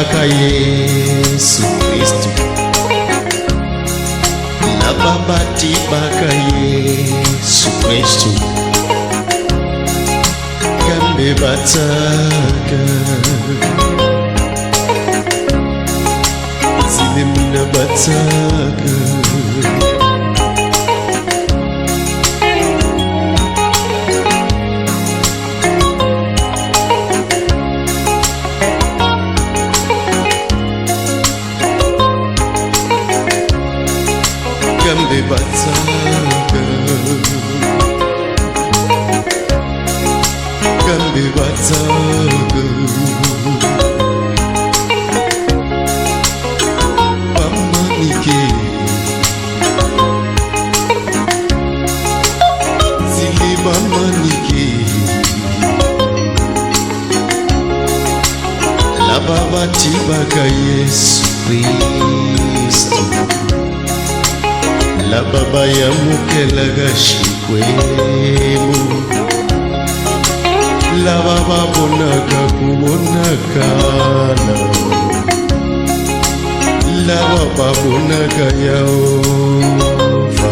baka Yesu Kristu, lababati baka Yesu Kristu, gambe bataka zilimna bataka gambe bataka gambe bataka pamanike zili pamanike lababati baka Yesu Kristu, la baba ya mukelaga shikwemu, la baba bonaka kubonakala, la baba bonaka Yehova,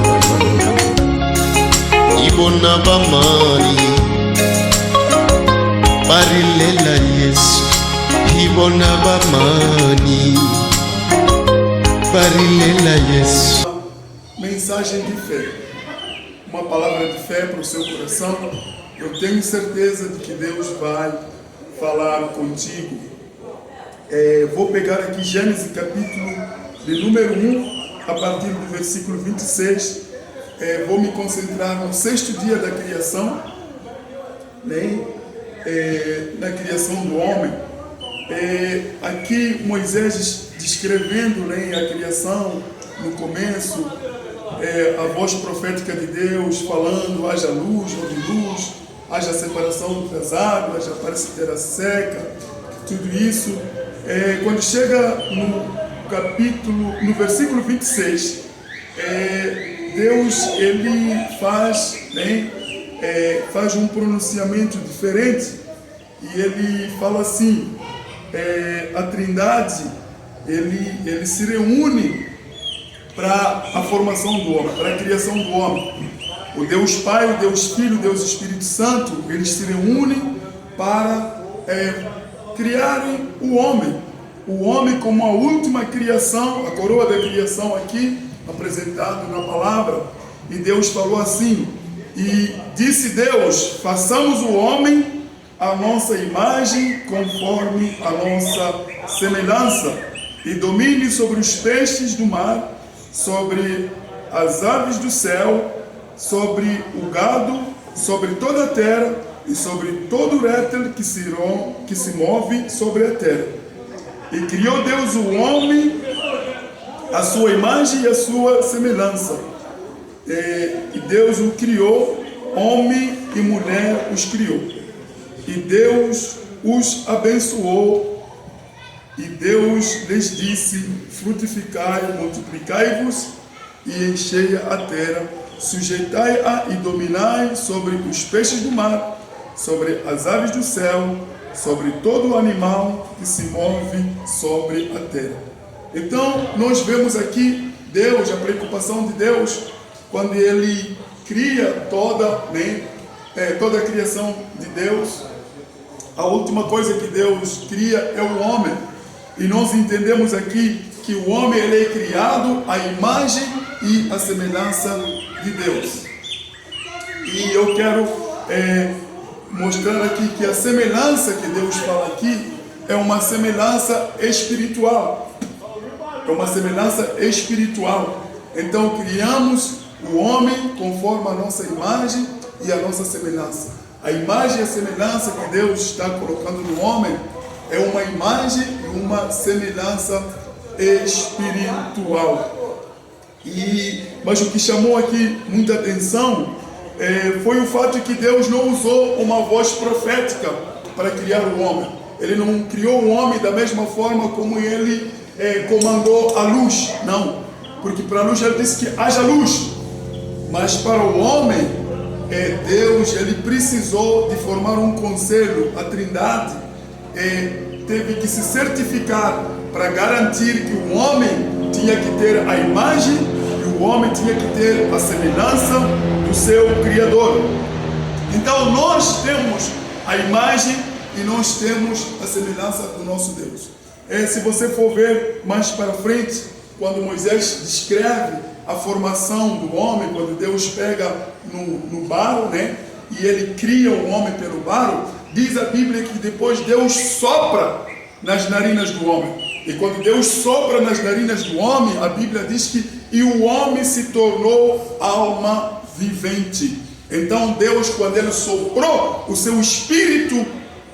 ibona bamani barilela Yesu, ibona bamani barilela Yesu. Mensagem de fé, uma palavra de fé para o seu coração. Eu tenho certeza de que Deus vai falar contigo. Vou pegar aqui Gênesis capítulo de número 1, a partir do versículo 26. Vou me concentrar no sexto dia da criação, né? Na criação do homem. Aqui Moisés descrevendo, né, a criação no começo, a voz profética de Deus falando: haja luz, houve luz, haja separação das águas, aparece terra seca, tudo isso. Quando chega no versículo 26, Deus ele faz, né, faz um pronunciamento diferente e ele fala assim: a Trindade ele se reúne para a formação do homem, para a criação do homem. O Deus Pai, o Deus Filho, o Deus Espírito Santo, eles se reúnem para criarem o homem como a última criação, a coroa da criação aqui, apresentado na palavra. E Deus falou assim: e disse Deus, façamos o homem à nossa imagem, conforme a nossa semelhança, e domine sobre os peixes do mar, sobre as aves do céu, sobre o gado, sobre toda a terra e sobre todo réptil que se move sobre a terra. E criou Deus o homem à sua imagem e à sua semelhança. E Deus o criou, homem e mulher os criou. E Deus os abençoou. E Deus lhes disse: frutificai, multiplicai-vos e enchei a terra, sujeitai-a e dominai sobre os peixes do mar, sobre as aves do céu, sobre todo animal que se move sobre a terra. Então, nós vemos aqui Deus, a preocupação de Deus, quando Ele cria toda a criação de Deus. A última coisa que Deus cria é o homem. E nós entendemos aqui que o homem ele é criado à imagem e à semelhança de Deus. E eu quero mostrar aqui que a semelhança que Deus fala aqui é uma semelhança espiritual. É uma semelhança espiritual. Então criamos o homem conforme a nossa imagem e a nossa semelhança. A imagem e a semelhança que Deus está colocando no homem é uma imagem e uma semelhança espiritual. Mas o que chamou aqui muita atenção foi o fato de que Deus não usou uma voz profética para criar o homem. Ele não criou o homem da mesma forma como ele comandou a luz. Não, porque para a luz ele disse que haja luz. Mas para o homem, Deus ele precisou de formar um conselho. A Trindade teve que se certificar para garantir que o homem tinha que ter a imagem e o homem tinha que ter a semelhança do seu Criador. Então nós temos a imagem e nós temos a semelhança do nosso Deus. Se você for ver mais para frente, quando Moisés descreve a formação do homem, quando Deus pega no barro, né, e ele cria o homem pelo barro, diz a Bíblia que depois Deus sopra nas narinas do homem. E quando Deus sopra nas narinas do homem, a Bíblia diz que e o homem se tornou alma vivente. Então Deus, quando ele soprou o seu espírito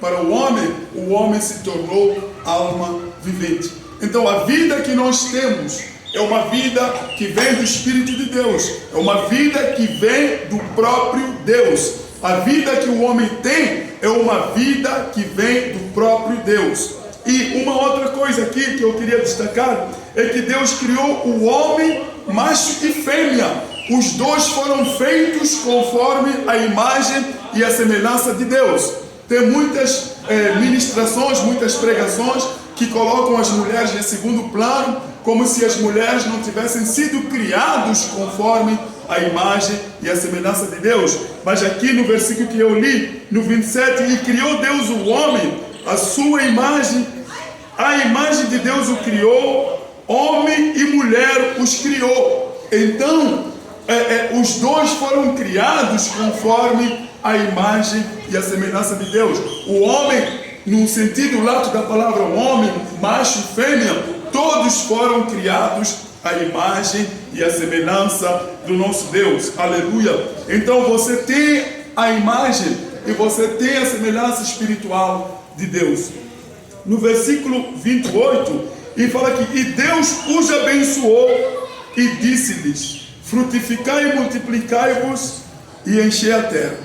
para o homem se tornou alma vivente. Então a vida que nós temos é uma vida que vem do Espírito de Deus, é uma vida que vem do próprio Deus. A vida que o homem tem é uma vida que vem do próprio Deus. E uma outra coisa aqui que eu queria destacar é que Deus criou o homem macho e fêmea. Os dois foram feitos conforme a imagem e a semelhança de Deus. Tem muitas ministrações, muitas pregações que colocam as mulheres em segundo plano, como se as mulheres não tivessem sido criadas conforme a imagem e a semelhança de Deus. Mas aqui no versículo que eu li, no 27, e criou Deus o homem, a sua imagem, a imagem de Deus o criou, homem e mulher os criou. Então, os dois foram criados conforme a imagem e a semelhança de Deus. O homem, no sentido lato da palavra homem, macho e fêmea, todos foram criados à imagem e à semelhança do nosso Deus. Aleluia! Então você tem a imagem e você tem a semelhança espiritual de Deus. No versículo 28, ele fala que e Deus os abençoou e disse-lhes: frutificai e multiplicai-vos e enchei a terra.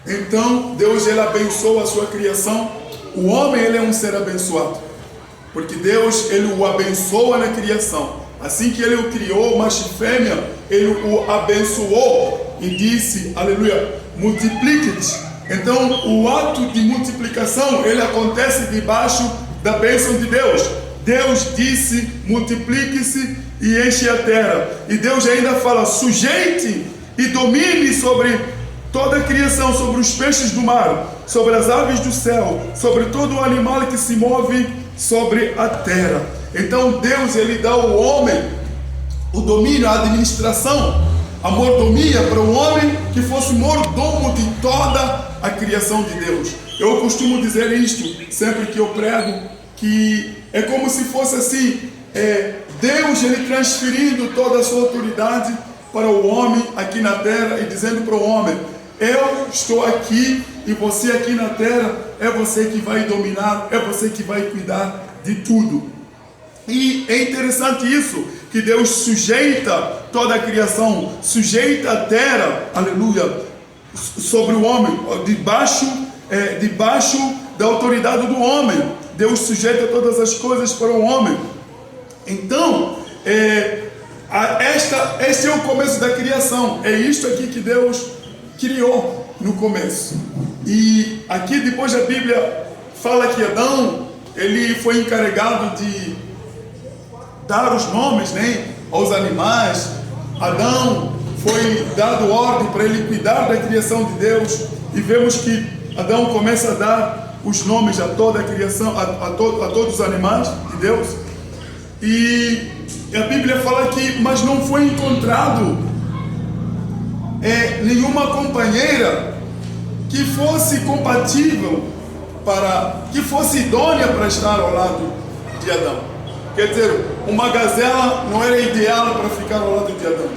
Então Deus, ele abençoa a sua criação. O homem, ele é um ser abençoado, porque Deus, ele o abençoa na criação. Assim que ele o criou, macho e fêmea, ele o abençoou e disse, aleluia, multiplique-te. Então o ato de multiplicação, ele acontece debaixo da bênção de Deus. Deus disse, multiplique-se e enche a terra. E Deus ainda fala, sujeite e domine sobre toda a criação, sobre os peixes do mar, sobre as aves do céu, sobre todo o animal que se move sobre a terra. Então Deus, ele dá ao homem o domínio, a administração, a mordomia para o homem que fosse mordomo de toda a criação de Deus. Eu costumo dizer isto sempre que eu prego, que é como se fosse assim, Deus, ele transferindo toda a sua autoridade para o homem aqui na terra e dizendo para o homem: eu estou aqui e você aqui na terra, é você que vai dominar, é você que vai cuidar de tudo. E é interessante isso, que Deus sujeita toda a criação, sujeita a terra, aleluia, sobre o homem, debaixo da autoridade do homem. Deus sujeita todas as coisas para o homem. Então, este é o começo da criação. É isto aqui que Deus criou no começo. E aqui depois a Bíblia fala que Adão, ele foi encarregado de dar os nomes, né, aos animais. Adão foi dado ordem para ele cuidar da criação de Deus. E vemos que Adão começa a dar os nomes a toda a criação, a todos os animais de Deus. E a Bíblia fala que, mas não foi encontrado nenhuma companheira que fosse compatível, que fosse idônea para estar ao lado de Adão. Quer dizer, uma gazela não era ideal para ficar ao lado de Adão.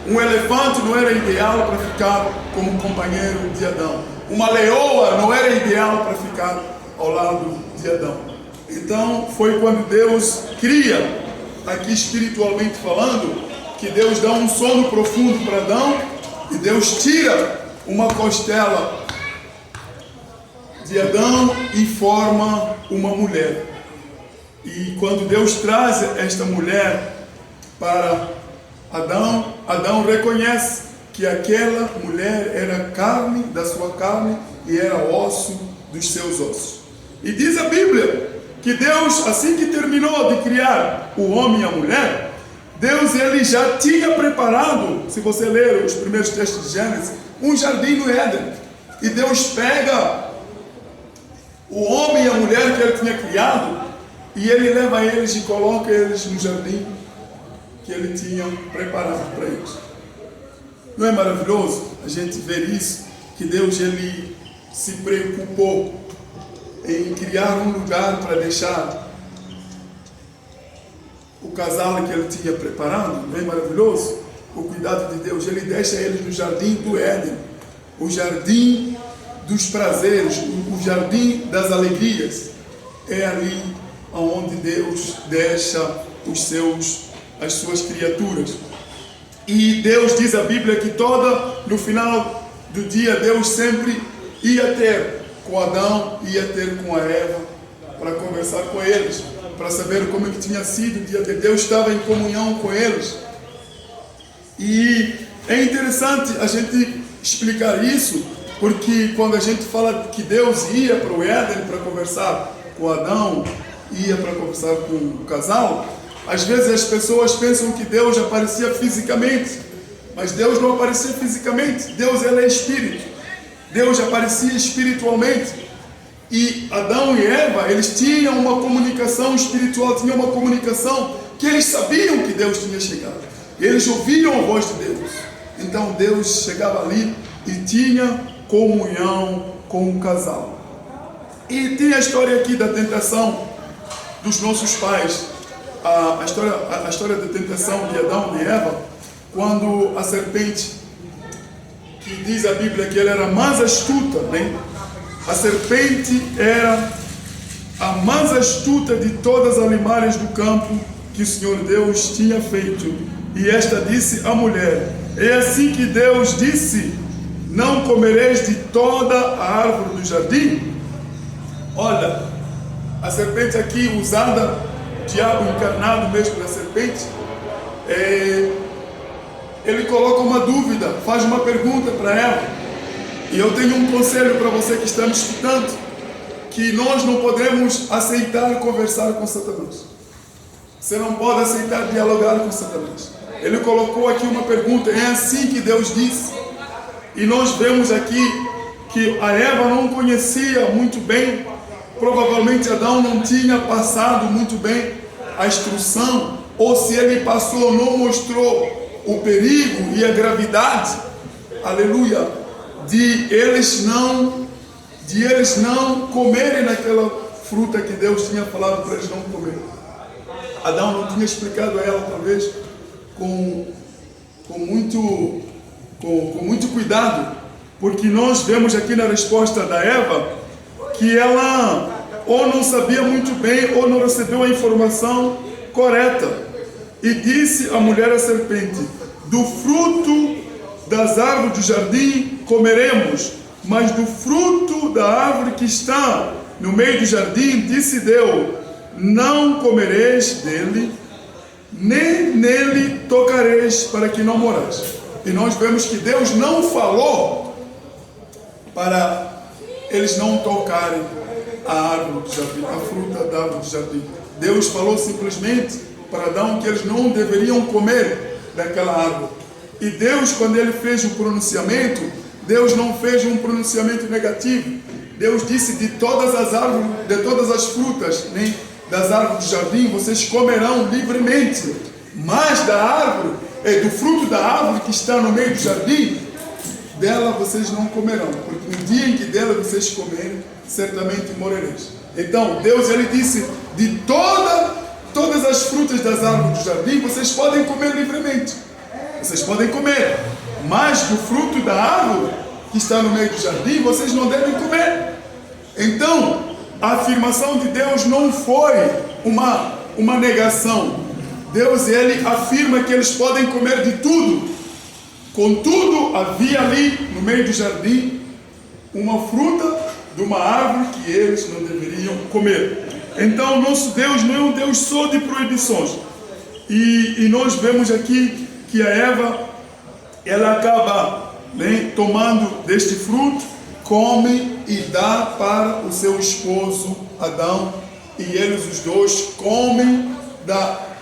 Um elefante não era ideal para ficar como companheiro de Adão. Uma leoa não era ideal para ficar ao lado de Adão. Então foi quando Deus cria, aqui espiritualmente falando, que Deus dá um sono profundo para Adão e Deus tira uma costela de Adão e forma uma mulher. E quando Deus traz esta mulher para Adão, Adão reconhece que aquela mulher era carne da sua carne e era osso dos seus ossos. E diz a Bíblia que Deus, assim que terminou de criar o homem e a mulher, Deus ele já tinha preparado, se você ler os primeiros textos de Gênesis, um jardim no Éden. E Deus pega o homem e a mulher que ele tinha criado e ele leva eles e coloca eles no jardim que ele tinha preparado para eles. Não é maravilhoso a gente ver isso? Que Deus ele se preocupou em criar um lugar para deixar o casal que ele tinha preparado. Não é maravilhoso? O cuidado de Deus, ele deixa eles no jardim do Éden, o jardim dos prazeres, o jardim das alegrias. É ali onde Deus deixa as suas criaturas. E Deus diz a Bíblia que no final do dia, Deus sempre ia ter com Adão, ia ter com a Eva, para conversar com eles, para saber como é que tinha sido o dia de Deus, estava em comunhão com eles. E é interessante a gente explicar isso, porque quando a gente fala que Deus ia para o Éden para conversar com Adão, ia para conversar com o casal, às vezes as pessoas pensam que Deus aparecia fisicamente, mas Deus não aparecia fisicamente. Deus ele é espírito. Deus aparecia espiritualmente. E Adão e Eva, eles tinham uma comunicação espiritual, tinham uma comunicação que eles sabiam que Deus tinha chegado. Eles ouviam a voz de Deus. Então Deus chegava ali e tinha comunhão com o casal. E tem a história aqui da tentação dos nossos pais. A história da tentação de Adão e Eva, quando a serpente, que diz a Bíblia que ela era mais astuta, né? A serpente era a mais astuta de todas as animais do campo que o Senhor Deus tinha feito. E esta disse à mulher: é assim que Deus disse, não comereis de toda a árvore do jardim? Olha, a serpente aqui usada, o diabo encarnado mesmo da serpente, ele coloca uma dúvida, faz uma pergunta para ela. E eu tenho um conselho para você que está me escutando, que nós não podemos aceitar conversar com Satanás. Você não pode aceitar dialogar com Satanás. Ele colocou aqui uma pergunta, é assim que Deus disse. E nós vemos aqui que a Eva não conhecia muito bem, provavelmente Adão não tinha passado muito bem a instrução, ou se ele passou, não mostrou o perigo e a gravidade, aleluia, de eles não comerem naquela fruta que Deus tinha falado para eles não comerem. Adão não tinha explicado a ela, talvez, com muito cuidado, porque nós vemos aqui na resposta da Eva que ela ou não sabia muito bem ou não recebeu a informação correta. E disse a mulher à serpente: do fruto das árvores do jardim comeremos, mas do fruto da árvore que está no meio do jardim, disse Deus, não comereis dele, nem nele tocareis, para que não morais. E nós vemos que Deus não falou para eles não tocarem a árvore do jardim, a fruta da árvore do jardim. Deus falou simplesmente para Adão que eles não deveriam comer daquela árvore. E Deus, quando ele fez o pronunciamento, Deus não fez um pronunciamento negativo. Deus disse: de todas as árvores, de todas as frutas, né, das árvores do jardim, vocês comerão livremente, mas da árvore, do fruto da árvore que está no meio do jardim, dela vocês não comerão, porque no dia em que dela vocês comerem, certamente morereis. Então Deus ele disse: de todas as frutas das árvores do jardim vocês podem comer livremente, vocês podem comer, mas do fruto da árvore que está no meio do jardim vocês não devem comer. Então a afirmação de Deus não foi uma negação. Deus ele afirma que eles podem comer de tudo. Contudo, havia ali no meio do jardim uma fruta de uma árvore que eles não deveriam comer. Então nosso Deus não é um Deus só de proibições. E nós vemos aqui que a Eva, ela acaba, né, tomando deste fruto, come e dá para o seu esposo Adão, e eles os dois comem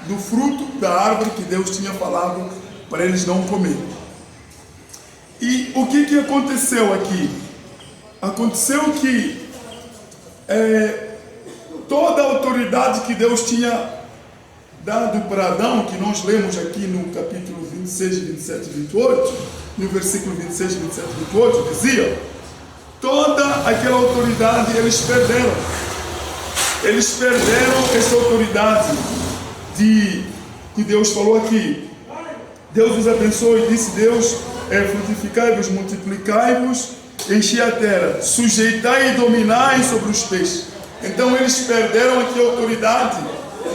do fruto da árvore que Deus tinha falado para eles não comerem. E o que aconteceu aqui? Aconteceu que toda a autoridade que Deus tinha dado para Adão, que nós lemos aqui no capítulo 26, 27 e 28, no versículo 26, 27 e 28, dizia: toda aquela autoridade eles perderam. Eles perderam essa autoridade que Deus falou aqui. Deus os abençoe, disse Deus: frutificai-vos, multiplicai-vos, enchi a terra, sujeitai e dominai sobre os peixes. Então eles perderam aqui a autoridade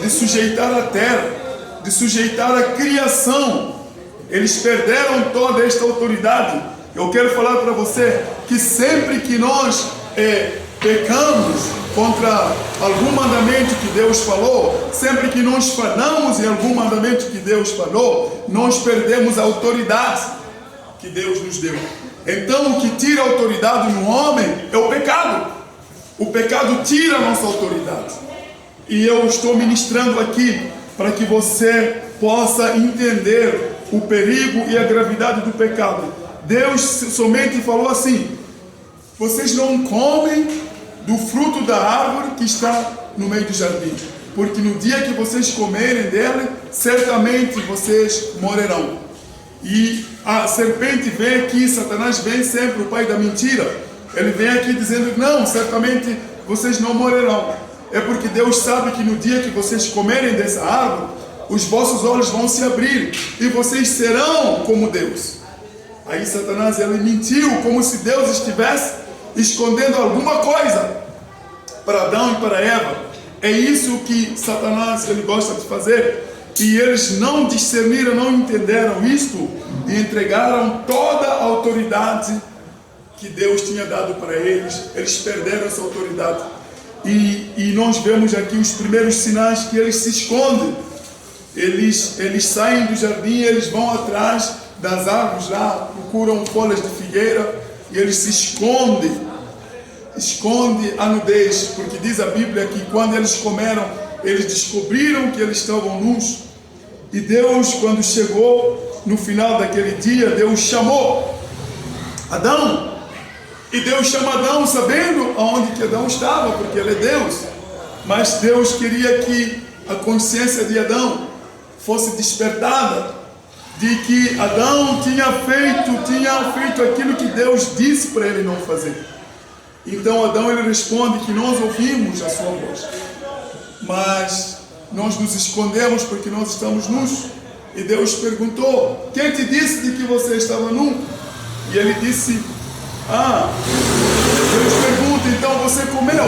de sujeitar a terra, de sujeitar a criação. Eles perderam toda esta autoridade. Eu quero falar para você que sempre que nós pecamos contra algum mandamento que Deus falou, sempre que nós falamos em algum mandamento que Deus falou, nós perdemos a autoridade que Deus nos deu. Então o que tira a autoridade no homem é o pecado. O pecado tira a nossa autoridade. E eu estou ministrando aqui para que você possa entender o perigo e a gravidade do pecado. Deus somente falou assim: vocês não comem do fruto da árvore que está no meio do jardim, porque no dia que vocês comerem dele, certamente vocês morrerão. E a serpente vem aqui, Satanás vem sempre, o pai da mentira. Ele vem aqui dizendo: não, certamente vocês não morrerão. É porque Deus sabe que no dia que vocês comerem dessa árvore, os vossos olhos vão se abrir e vocês serão como Deus. Aí Satanás, ele mentiu como se Deus estivesse escondendo alguma coisa para Adão e para Eva. É isso que Satanás, ele gosta de fazer. E eles não discerniram, não entenderam isto e entregaram toda a autoridade que Deus tinha dado para eles. Eles perderam essa autoridade. E nós vemos aqui os primeiros sinais que eles se escondem. Eles saem do jardim, eles vão atrás das árvores lá, procuram folhas de figueira e eles se escondem. Esconde a nudez, porque diz a Bíblia que quando eles comeram, eles descobriram que eles estavam nus. E Deus, quando chegou no final daquele dia, Deus chamou Adão. E Deus chama Adão sabendo aonde que Adão estava, porque ele é Deus. Mas Deus queria que a consciência de Adão fosse despertada, de que Adão tinha feito aquilo que Deus disse para ele não fazer. Então Adão, ele responde que nós ouvimos a sua voz, mas nós nos escondemos porque nós estamos nus. E Deus perguntou: quem te disse de que você estava nu? E ele disse: Deus pergunta: então você comeu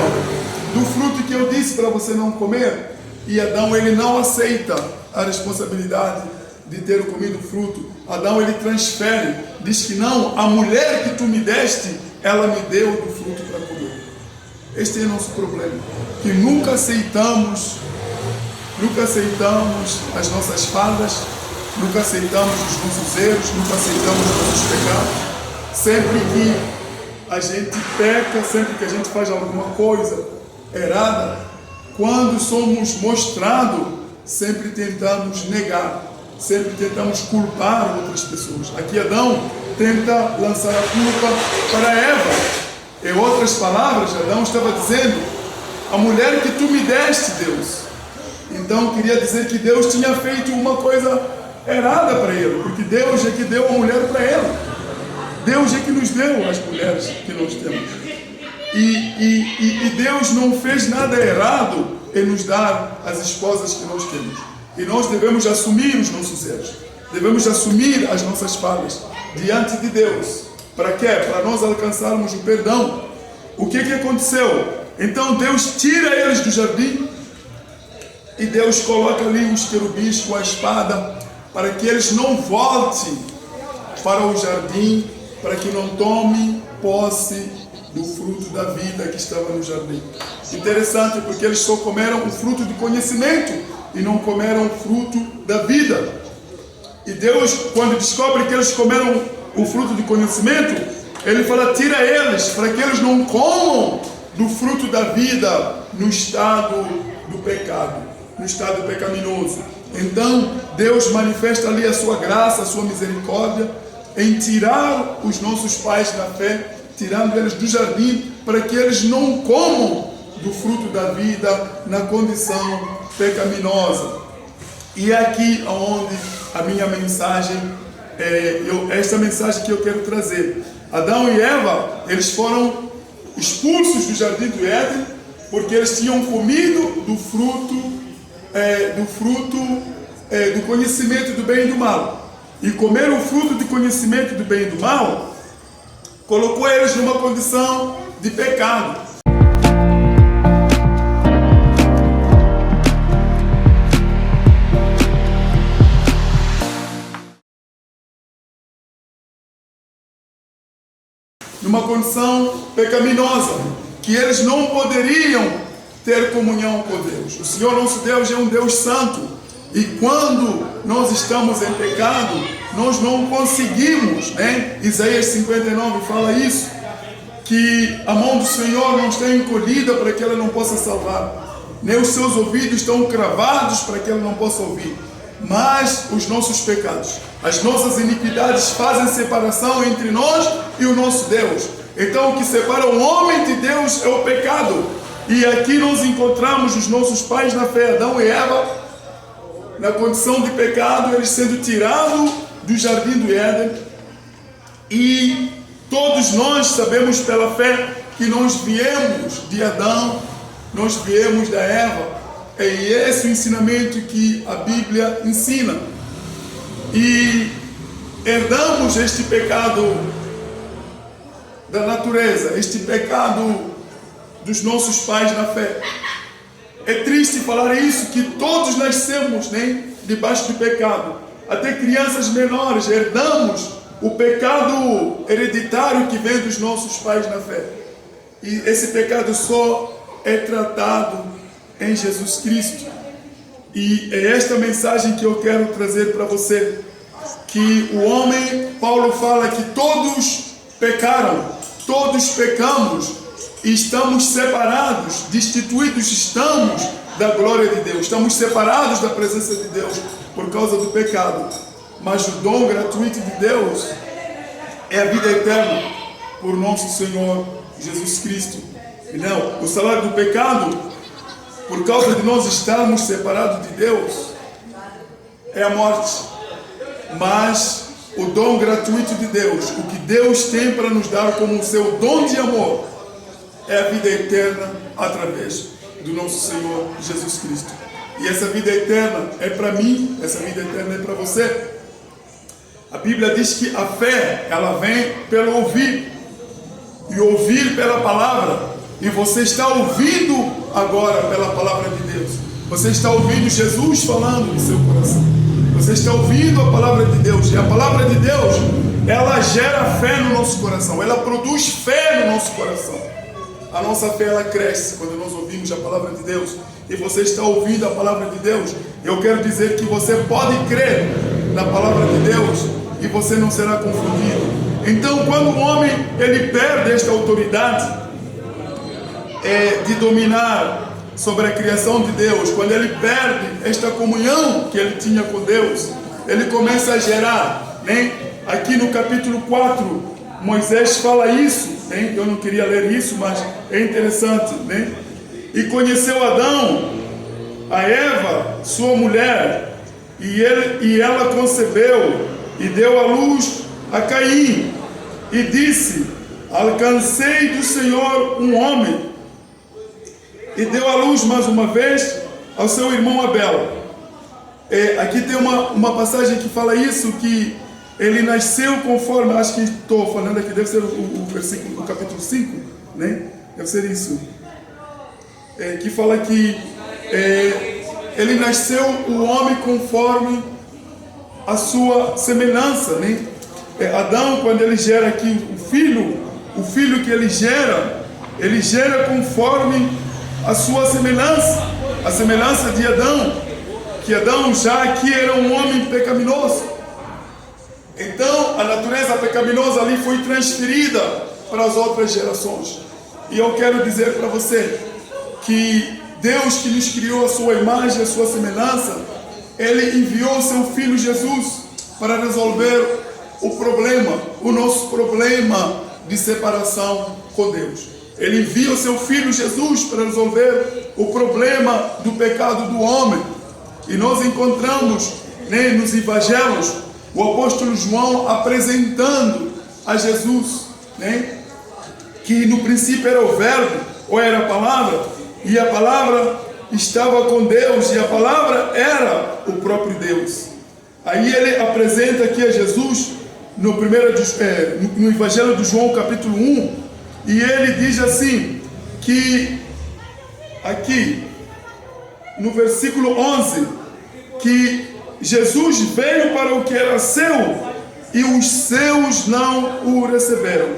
do fruto que eu disse para você não comer? E Adão, ele não aceita a responsabilidade de ter comido o fruto. Adão, ele transfere, diz que não, a mulher que tu me deste, ela me deu do fruto para comer. Este é o nosso problema, que nunca aceitamos as nossas falhas, nunca aceitamos os nossos erros, nunca aceitamos os nossos pecados. Sempre que a gente peca, sempre que a gente faz alguma coisa errada, quando somos mostrados, sempre tentamos negar, sempre tentamos culpar outras pessoas. Aqui Adão tenta lançar a culpa para Eva. Em outras palavras, Adão estava dizendo: a mulher que tu me deste, Deus. Então queria dizer que Deus tinha feito uma coisa errada para ele, porque Deus é que deu a mulher para ele. Deus é que nos deu as mulheres que nós temos. E Deus não fez nada errado em nos dar as esposas que nós temos. E nós devemos assumir os nossos erros. Devemos assumir as nossas falhas diante de Deus. Para quê? Para nós alcançarmos o perdão. O que aconteceu? Então Deus tira eles do jardim e Deus coloca ali os querubins com a espada para que eles não voltem para o jardim, para que não tomem posse do fruto da vida que estava no jardim. Interessante, porque eles só comeram o fruto do conhecimento e não comeram o fruto da vida. E Deus, quando descobre que eles comeram o fruto do conhecimento, ele fala: tira eles, para que eles não comam do fruto da vida no estado do pecado, no estado pecaminoso. Então, Deus manifesta ali a sua graça, a sua misericórdia, em tirar os nossos pais da fé, tirando eles do jardim, para que eles não comam do fruto da vida na condição pecaminosa. E é aqui onde a minha mensagem, esta mensagem que eu quero trazer. Adão e Eva, eles foram expulsos do jardim do Éden, porque eles tinham comido do fruto do conhecimento do bem e do mal. E comer o fruto do conhecimento do bem e do mal colocou eles numa condição de pecado. Numa condição pecaminosa, que eles não poderiam ter comunhão com Deus. O Senhor nosso Deus é um Deus santo. E quando nós estamos em pecado, nós não conseguimos, né? Isaías 59 fala isso, que a mão do Senhor não está encolhida para que ela não possa salvar, nem os seus ouvidos estão cravados para que ela não possa ouvir. Mas os nossos pecados, as nossas iniquidades fazem separação entre nós e o nosso Deus. Então o que separa o homem de Deus é o pecado. E aqui nós encontramos os nossos pais na fé, Adão e Eva, na condição de pecado, eles sendo tirados do jardim do Éden. E todos nós sabemos pela fé que nós viemos de Adão, nós viemos da Eva. E esse é o ensinamento que a Bíblia ensina. E herdamos este pecado da natureza, este pecado dos nossos pais na fé. É triste falar isso, que todos nascemos, né, debaixo do pecado. Até crianças menores herdamos o pecado hereditário que vem dos nossos pais na fé. E esse pecado só é tratado em Jesus Cristo. E é esta mensagem que eu quero trazer para você, que o homem, Paulo fala que todos pecaram, todos pecamos e estamos separados, destituídos estamos da glória de Deus, estamos separados da presença de Deus por causa do pecado. Mas o dom gratuito de Deus é a vida eterna por nosso Senhor Jesus Cristo. E não, o salário do pecado, por causa de nós estarmos separados de Deus, é a morte. Mas o dom gratuito de Deus, o que Deus tem para nos dar como o seu dom de amor, é a vida eterna através do nosso Senhor Jesus Cristo. E essa vida eterna é para mim, essa vida eterna é para você. A Bíblia diz que a fé, ela vem pelo ouvir, e ouvir pela palavra. E você está ouvindo agora pela palavra de Deus. Você está ouvindo Jesus falando no seu coração. Você está ouvindo a palavra de Deus. E a palavra de Deus, ela gera fé no nosso coração. Ela produz fé no nosso coração. A nossa fé, ela cresce quando nós ouvimos a palavra de Deus. E você está ouvindo a palavra de Deus. Eu quero dizer que você pode crer na palavra de Deus e você não será confundido. Então, quando o homem ele perde esta autoridade de dominar sobre a criação de Deus, quando ele perde esta comunhão que ele tinha com Deus, ele começa a gerar, né? Aqui no capítulo 4, Moisés fala isso, né? Eu não queria ler isso, mas é interessante, né? E conheceu Adão, a Eva, sua mulher, e ela concebeu e deu à luz a Caim, e disse: alcancei do Senhor um homem. E deu à luz mais uma vez ao seu irmão Abel. Aqui tem uma passagem que fala isso, que ele nasceu conforme, acho que estou falando aqui, deve ser o versículo, o capítulo 5, né? Deve ser isso. Que fala que ele nasceu o homem conforme a sua semelhança, né? Adão, quando ele gera aqui o filho que ele gera conforme a sua semelhança, a semelhança de Adão, que Adão já aqui era um homem pecaminoso. Então a natureza pecaminosa ali foi transferida para as outras gerações. E eu quero dizer para você que Deus, que nos criou a sua imagem, a sua semelhança, Ele enviou o seu Filho Jesus para resolver o nosso problema de separação com Deus. Ele envia o seu Filho Jesus para resolver o problema do pecado do homem. E nós encontramos, né, nos evangelhos o apóstolo João apresentando a Jesus, né, que no princípio era o verbo, ou era a palavra, e a palavra estava com Deus, e a palavra era o próprio Deus. Aí ele apresenta aqui a Jesus no Evangelho de João, capítulo 1, e ele diz assim, que aqui no versículo 11, que Jesus veio para o que era seu, e os seus não o receberam.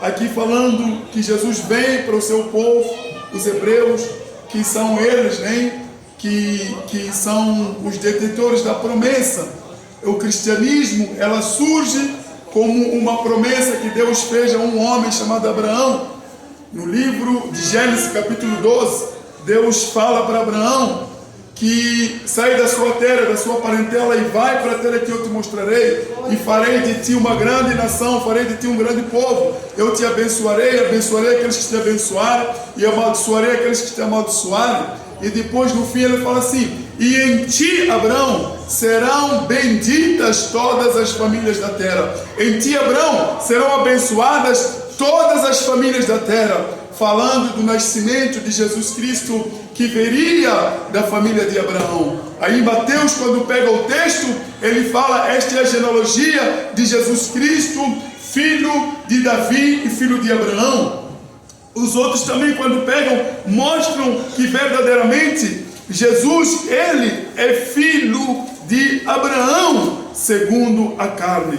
Aqui falando que Jesus vem para o seu povo, os hebreus, que são eles, né, que são os detentores da promessa. O cristianismo, ela surge como uma promessa que Deus fez a um homem chamado Abraão. No livro de Gênesis, capítulo 12, Deus fala para Abraão que sai da sua terra, da sua parentela, e vai para a terra que eu te mostrarei, e farei de ti uma grande nação, farei de ti um grande povo. Eu te abençoarei aqueles que te abençoarem, e amaldiçoarei aqueles que te amaldiçoarem. E depois no fim ele fala assim: e em ti, Abraão, serão benditas todas as famílias da terra. Em ti, Abraão, serão abençoadas todas as famílias da terra. Falando do nascimento de Jesus Cristo, que viria da família de Abraão. Aí em Mateus, quando pega o texto, ele fala: esta é a genealogia de Jesus Cristo, filho de Davi e filho de Abraão. Os outros também, quando pegam, mostram que verdadeiramente Jesus, ele é filho de Abraão, segundo a carne.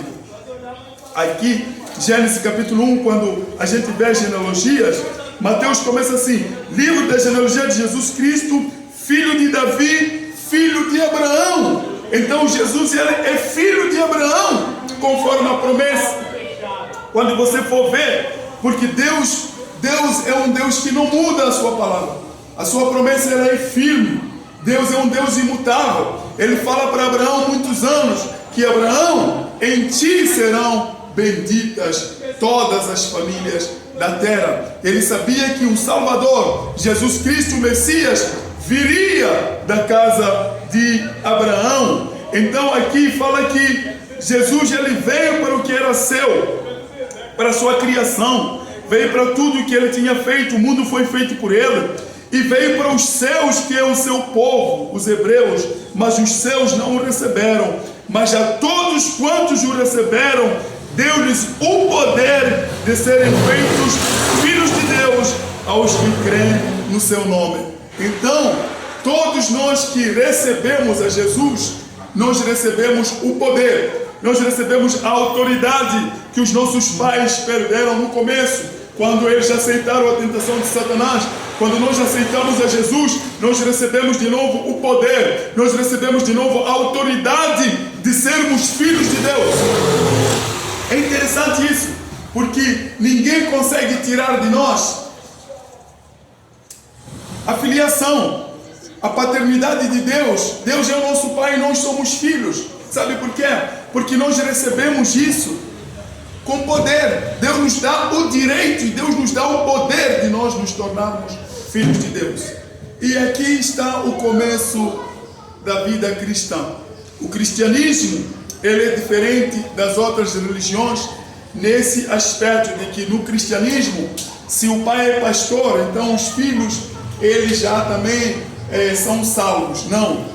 Aqui, Gênesis capítulo 1, quando a gente vê as genealogias, Mateus começa assim: livro da genealogia de Jesus Cristo, filho de Davi, filho de Abraão. Então Jesus, ele é filho de Abraão, conforme a promessa. Quando você for ver, porque Deus é um Deus que não muda a sua palavra. A sua promessa, ela é firme. Deus é um Deus imutável. Ele fala para Abraão há muitos anos que: Abraão, em ti serão benditas todas as famílias da terra. Ele sabia que um Salvador, Jesus Cristo, o Messias, viria da casa de Abraão. Então aqui fala que Jesus, ele veio para o que era seu, para a sua criação, veio para tudo que ele tinha feito. O mundo foi feito por ele, e veio para os seus, que é o seu povo, os hebreus, mas os seus não o receberam. Mas a todos quantos o receberam, deu-lhes o poder de serem feitos filhos de Deus, aos que creem no seu nome. Então, todos nós que recebemos a Jesus, nós recebemos o poder, nós recebemos a autoridade que os nossos pais perderam no começo, quando eles aceitaram a tentação de Satanás. Quando nós aceitamos a Jesus, nós recebemos de novo o poder, nós recebemos de novo a autoridade de sermos filhos de Deus. É interessante isso, porque ninguém consegue tirar de nós a filiação, a paternidade de Deus. Deus é o nosso Pai e nós somos filhos. Sabe por quê? Porque nós recebemos isso com poder. Deus nos dá o direito e Deus nos dá o poder de nós nos tornarmos filhos de Deus. E aqui está o começo da vida cristã. O cristianismo, ele é diferente das outras religiões nesse aspecto de que no cristianismo, se o pai é pastor, então os filhos, eles já também são salvos. Não.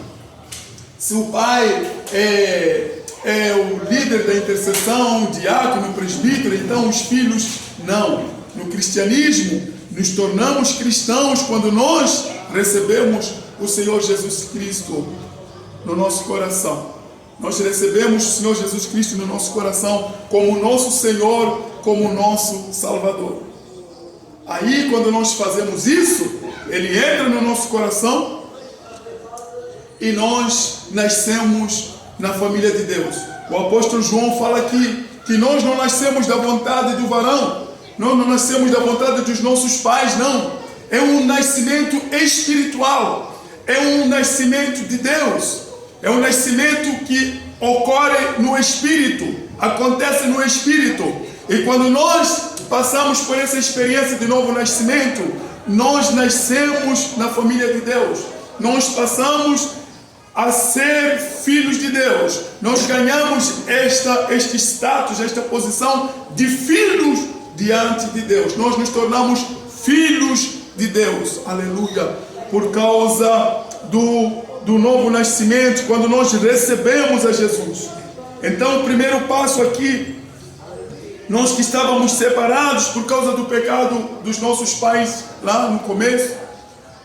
Se o pai é o líder da intercessão, o diácono, o presbítero, então os filhos não. No cristianismo, nos tornamos cristãos quando nós recebemos o Senhor Jesus Cristo no nosso coração. Nós recebemos o Senhor Jesus Cristo no nosso coração como nosso Senhor, como nosso Salvador. Aí, quando nós fazemos isso, Ele entra no nosso coração e nós nascemos na família de Deus. O apóstolo João fala aqui que nós não nascemos da vontade do varão, Nós não nascemos da vontade dos nossos pais, não. É um nascimento espiritual. É um nascimento de Deus. É um nascimento que ocorre no Espírito. Acontece no Espírito. E quando nós passamos por essa experiência de novo nascimento, nós nascemos na família de Deus. Nós passamos a ser filhos de Deus. Nós ganhamos este status, esta posição de filhos diante de Deus. Nós nos tornamos filhos de Deus. Aleluia. Por causa do novo nascimento, quando nós recebemos a Jesus. Então, o primeiro passo aqui, nós que estávamos separados por causa do pecado dos nossos pais lá no começo,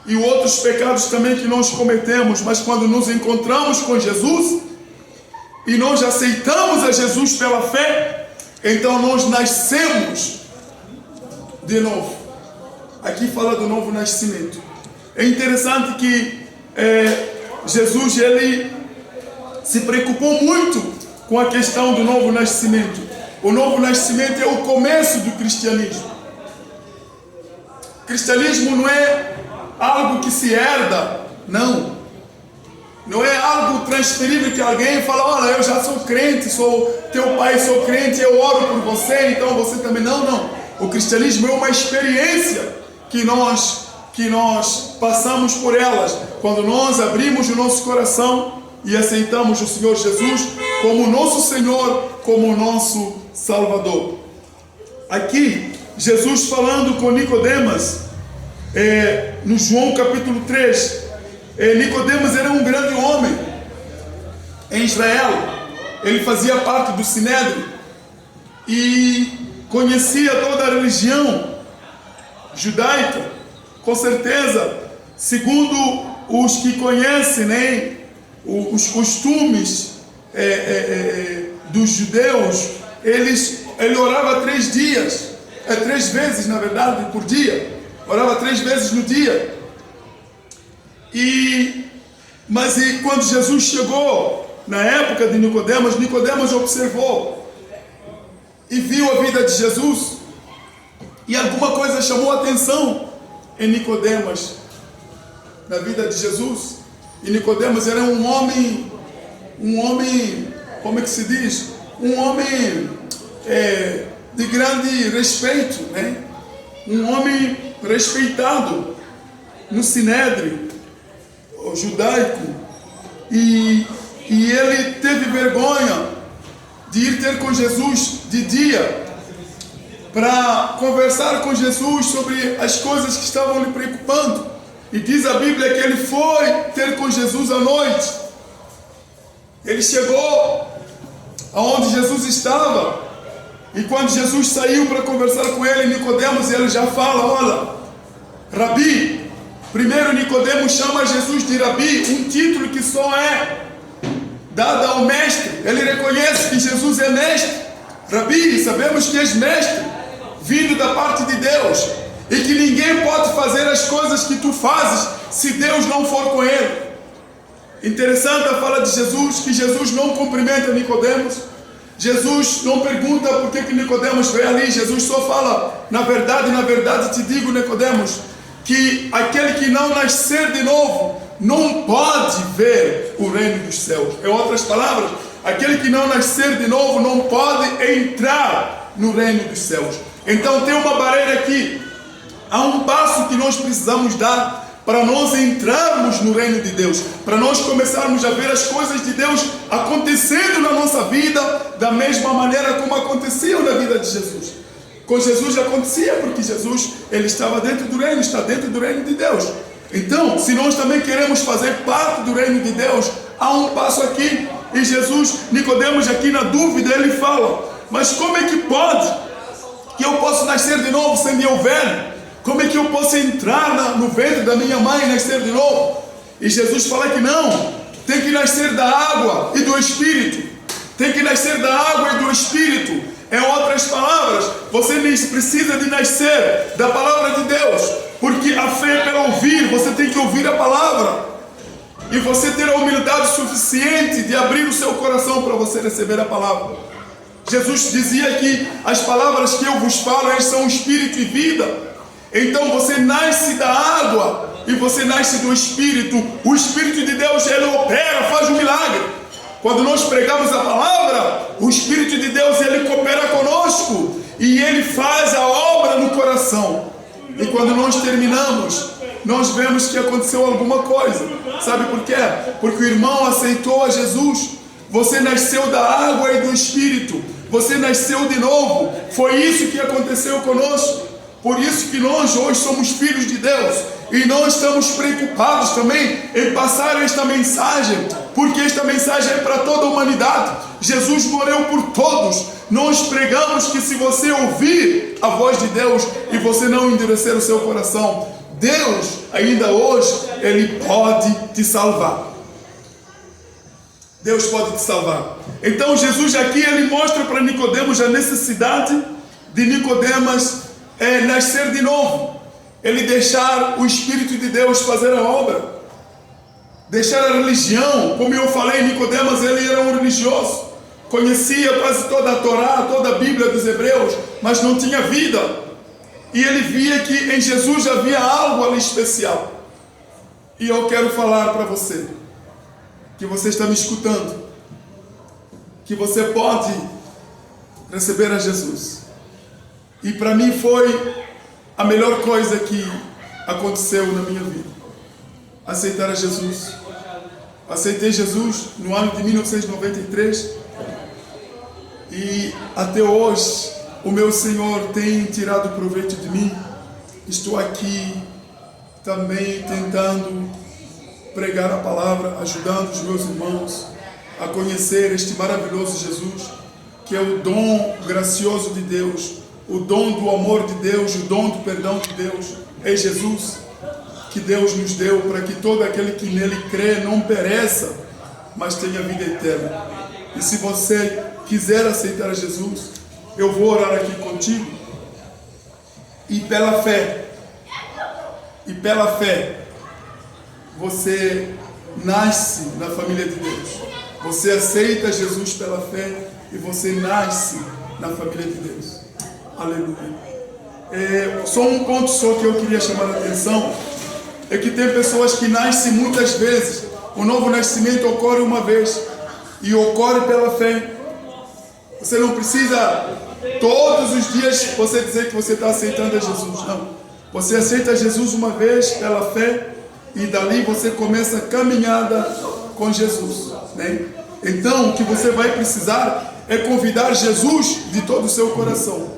e outros pecados também que nós cometemos, mas quando nos encontramos com Jesus e nós aceitamos a Jesus pela fé, então nós nascemos de novo. Aqui fala do novo nascimento. É interessante que Jesus, ele se preocupou muito com a questão do novo nascimento. O novo nascimento é o começo do cristianismo. O cristianismo não é algo que se herda, não. Não é algo transferível que alguém fala, olha, eu já sou crente, sou teu pai, sou crente, eu oro por você, então você também. Não, não. O cristianismo é uma experiência que nós passamos por elas, quando nós abrimos o nosso coração e aceitamos o Senhor Jesus como nosso Senhor, como nosso Salvador. Aqui, Jesus falando com Nicodemas, no João capítulo 3, Nicodemas era um grande homem em Israel. Ele fazia parte do Sinédrio e conhecia toda a religião judaica, com certeza, segundo os que conhecem, né, os costumes dos judeus, ele orava 3 dias, 3 vezes na verdade por dia, orava 3 vezes no dia. Mas quando Jesus chegou na época de Nicodemas, Nicodemas observou e viu a vida de Jesus, e alguma coisa chamou a atenção em Nicodemas, na vida de Jesus. E Nicodemas era um homem, como é que se diz? Um homem de grande respeito, né? Um homem respeitado no Sinédrio judaico, e ele teve vergonha de ir ter com Jesus de dia, para conversar com Jesus sobre as coisas que estavam lhe preocupando. E diz a Bíblia que ele foi ter com Jesus à noite. Ele chegou aonde Jesus estava, e quando Jesus saiu para conversar com ele, Nicodemus, ele já fala, olha, Rabi. Primeiro Nicodemos chama Jesus de Rabi, um título que só é dado ao mestre. Ele reconhece que Jesus é mestre. Rabi, sabemos que és mestre, vindo da parte de Deus, e que ninguém pode fazer as coisas que tu fazes se Deus não for com ele. Interessante a fala de Jesus, que Jesus não cumprimenta Nicodemos. Jesus não pergunta por que Nicodemos veio ali. Jesus só fala, na verdade te digo, Nicodemos, que aquele que não nascer de novo não pode ver o reino dos céus. Em outras palavras, aquele que não nascer de novo não pode entrar no reino dos céus. Então tem uma barreira aqui. Há um passo que nós precisamos dar para nós entrarmos no reino de Deus, para nós começarmos a ver as coisas de Deus acontecendo na nossa vida da mesma maneira como aconteciam na vida de Jesus. Com Jesus já acontecia, porque Jesus, ele estava dentro do reino, está dentro do reino de Deus. Então, se nós também queremos fazer parte do reino de Deus, há um passo aqui. E Jesus, Nicodemos aqui na dúvida, ele fala, mas como é que pode que eu possa nascer de novo sendo eu velho? Como é que eu posso entrar no ventre da minha mãe e nascer de novo? E Jesus fala que não, tem que nascer da água e do Espírito. Tem que nascer da água e do Espírito. Em outras palavras, você precisa de nascer da palavra de Deus, porque a fé é para ouvir. Você tem que ouvir a palavra, e você ter a humildade suficiente de abrir o seu coração para você receber a palavra. Jesus dizia que as palavras que eu vos falo, elas são espírito e vida. Então você nasce da água e você nasce do Espírito. O Espírito de Deus, ele opera, faz um milagre. Quando nós pregamos a palavra, o Espírito de Deus, ele coopera conosco e ele faz a obra no coração. E quando nós terminamos, nós vemos que aconteceu alguma coisa. Sabe por quê? Porque o irmão aceitou a Jesus. Você nasceu da água e do Espírito. Você nasceu de novo. Foi isso que aconteceu conosco. Por isso que nós hoje somos filhos de Deus. E nós estamos preocupados também em passar esta mensagem, porque esta mensagem é para toda a humanidade. Jesus morreu por todos. Nós pregamos que se você ouvir a voz de Deus e você não endurecer o seu coração, Deus ainda hoje, Ele pode te salvar. Deus pode te salvar. Então Jesus aqui, Ele mostra para Nicodemos a necessidade de Nicodemos nascer de novo. Ele deixar o Espírito de Deus fazer a obra. Deixar a religião. Como eu falei, Nicodemos, ele era um religioso. Conhecia quase toda a Torá, toda a Bíblia dos Hebreus, mas não tinha vida. E ele via que em Jesus havia algo ali especial. E eu quero falar para você, que você está me escutando, que você pode receber a Jesus. E para mim foi a melhor coisa que aconteceu na minha vida. Aceitar a Jesus. Aceitei Jesus no ano de 1993. E até hoje o meu Senhor tem tirado proveito de mim. Estou aqui também tentando pregar a palavra, ajudando os meus irmãos a conhecer este maravilhoso Jesus, que é o dom gracioso de Deus, o dom do amor de Deus, o dom do perdão de Deus. É Jesus que Deus nos deu para que todo aquele que nele crê não pereça, mas tenha vida eterna. E se você quiser aceitar a Jesus, eu vou orar aqui contigo, e pela fé, você nasce na família de Deus. Você aceita Jesus pela fé e você nasce na família de Deus. Aleluia. Só um ponto só que eu queria chamar a atenção, é que tem pessoas que nascem muitas vezes. O novo nascimento ocorre uma vez e ocorre pela fé. Você não precisa todos os dias você dizer que você está aceitando a Jesus. Não. Você aceita Jesus uma vez pela fé e dali você começa a caminhada com Jesus, né? Então o que você vai precisar é convidar Jesus de todo o seu coração,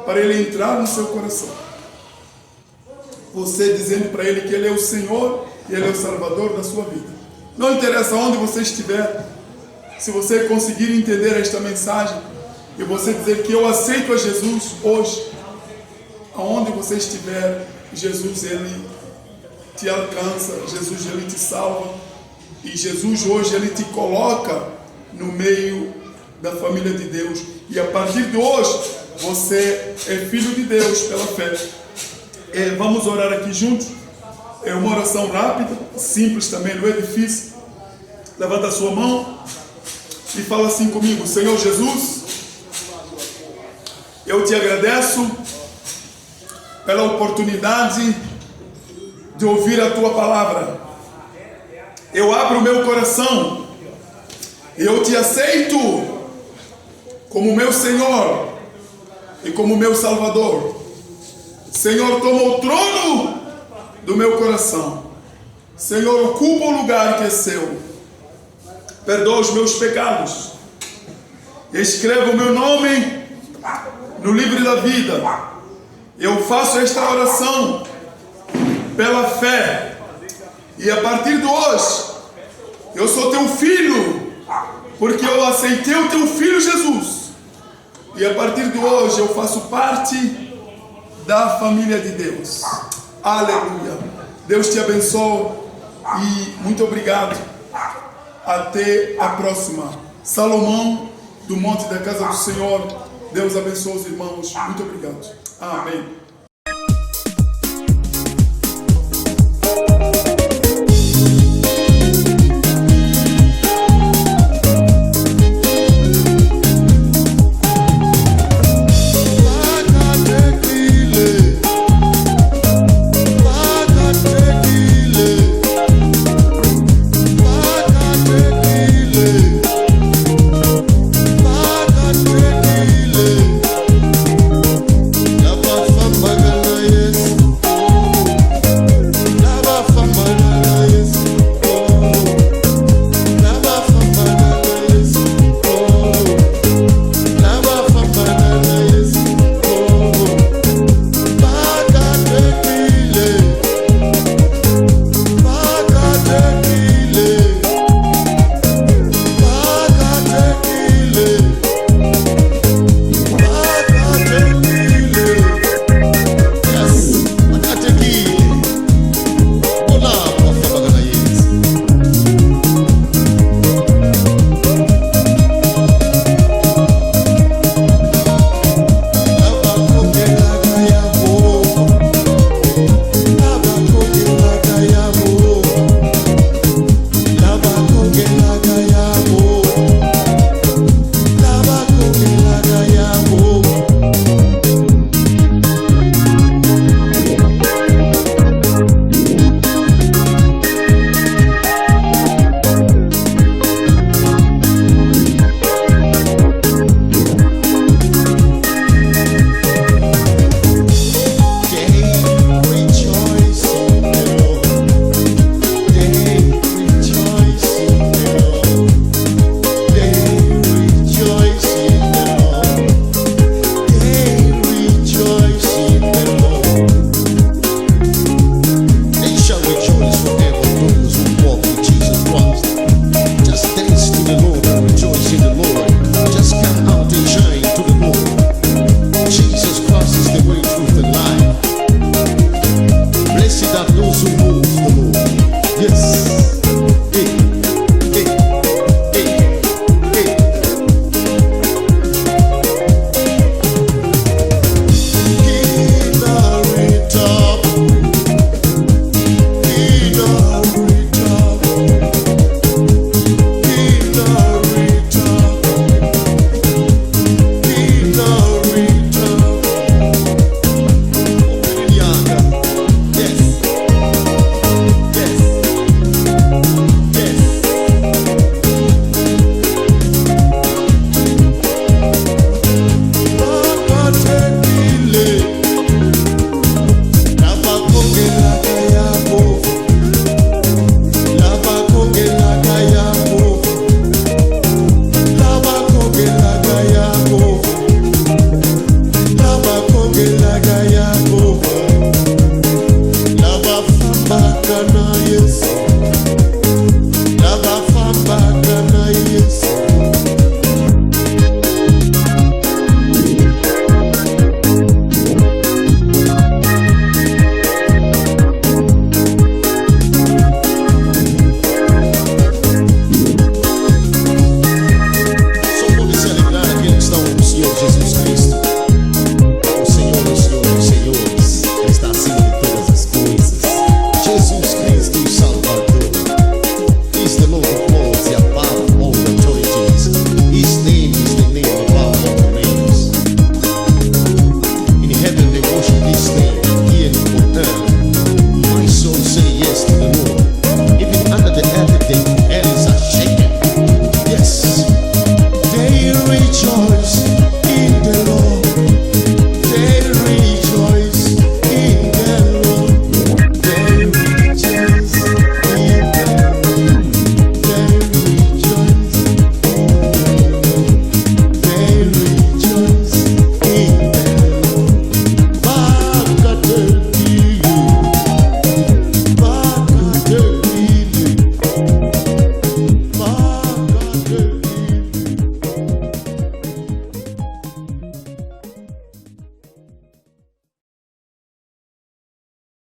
para Ele entrar no seu coração. Você dizendo para Ele que Ele é o Senhor e Ele é o Salvador da sua vida. Não interessa onde você estiver, se você conseguir entender esta mensagem e você dizer que eu aceito a Jesus hoje, aonde você estiver, Jesus, Ele te alcança, Jesus, Ele te salva, e Jesus hoje, Ele te coloca no meio da família de Deus, e a partir de hoje, você é filho de Deus pela fé. Vamos orar aqui juntos. É uma oração rápida, simples também, não é difícil. Levanta a sua mão e fala assim comigo: Senhor Jesus, eu te agradeço pela oportunidade de ouvir a tua palavra. Eu abro o meu coração e eu te aceito como meu Senhor e como meu Salvador. Senhor, toma o trono do meu coração. Senhor, ocupa o lugar que é seu. Perdoa os meus pecados. Escreva o meu nome no livro da vida. Eu faço esta oração pela fé. E a partir de hoje, eu sou teu filho, porque eu aceitei o teu filho Jesus. E a partir de hoje, eu faço parte da família de Deus. Aleluia. Deus te abençoe e muito obrigado. Até a próxima. Salomão, do Monte da Casa do Senhor. Deus abençoe os irmãos. Muito obrigado. Amém.